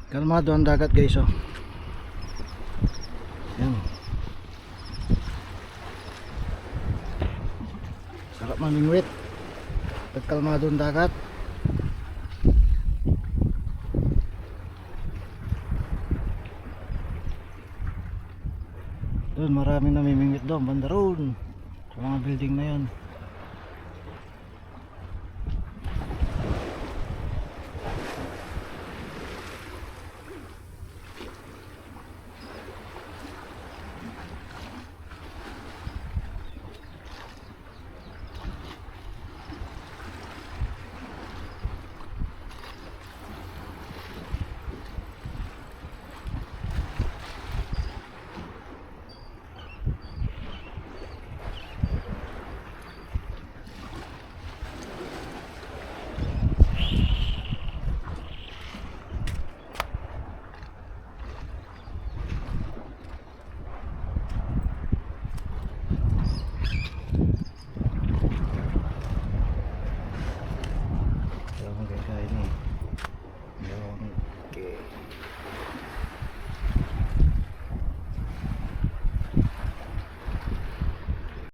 Kalmado ang dagat guys, oh. Yan. Sarap mamingwit pag kalmado ang dagat. Doon maraming namimingwit doon, banda roon sa mga building na yan.